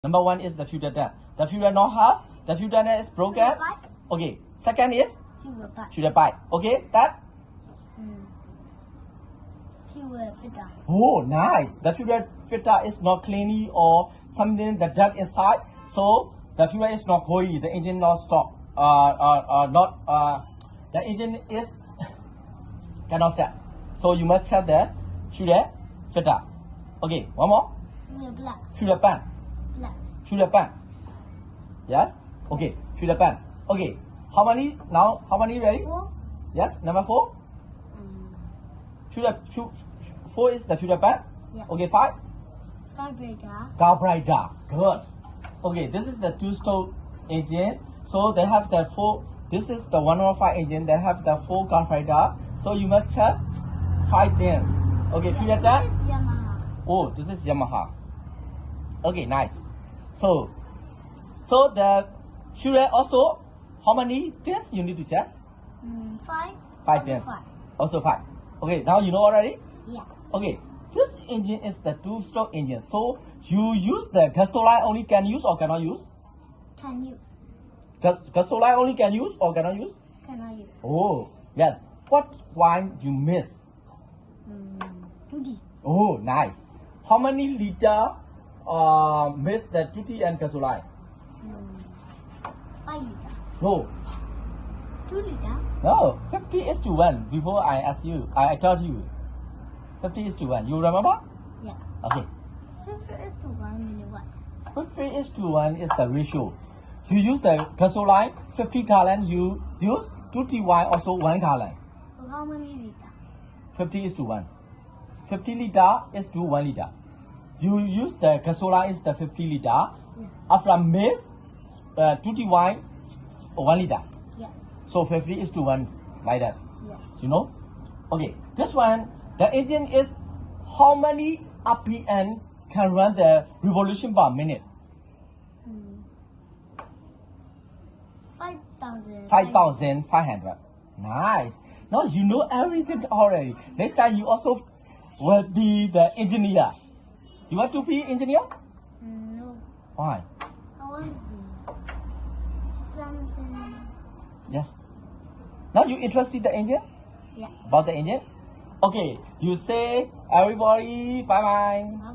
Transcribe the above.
Number one is the fuel tank. The fuel not half. The fuel tank is broken. Okay. Second is fuel pipe. Okay. That. Fuel filter. Oh, nice. The fuel filter is not cleanly or something the dirt inside. So the fuel is not going. The engine not stop. The engine is cannot start. So you must check the fuel filter. Okay. One more. Fuel plug. Fuel pan. Plug. Fuel pan. Yes. Okay. Fuel pan. Okay. How many now? How many ready? 4. Yes. Number 4. Four is the fuel pan. Yeah. Okay. 5. Carburetor. Carburetor. Good. Okay. This is the 2-stroke engine. So they have the 4. This is the 105 engine. They have the 4 carburetor. So you must check 5 things. Okay. Fuel tank. This is Yamaha. Oh, this is Yamaha. Okay, nice. So the fuel also, how many things you need to check? 5. 5 things. Also 5. Okay, now you know already? Yeah. Okay, this engine is the 2-stroke engine. So you use the gasoline only can use or cannot use? Can use. Gasoline only can use or cannot use? Cannot use. Oh, yes. What wine you miss? 20. Oh, nice. How many liter miss the tutti and gasoline? 5 liter. No, 2 liter. no. 50 is to 1. Before I asked you, I told you. 50 is to 1. You remember? Yeah. Okay. 50 is to 1 milliwatt. 50 is to 1 is the ratio. You use the gasoline 50 gallon. You use tutti wine also 1 gallon. So how many liter? 50 is to 1. 50 liter is to 1 liter. You use the gasoline is the 50 liter. Yeah. After mix, tutti wine 1 liter. Yeah. So 50 is to 1 like that. Yeah. You know? Okay. This one, the engine is how many RPM can run the revolution per minute? 5,000. 5,500. Nice. Now you know everything already. Next time you also will be the engineer. You want to be engineer? No. Why? I want something. Yes. Now you interested the engine? Yeah. About the engine? Okay. You say everybody bye bye.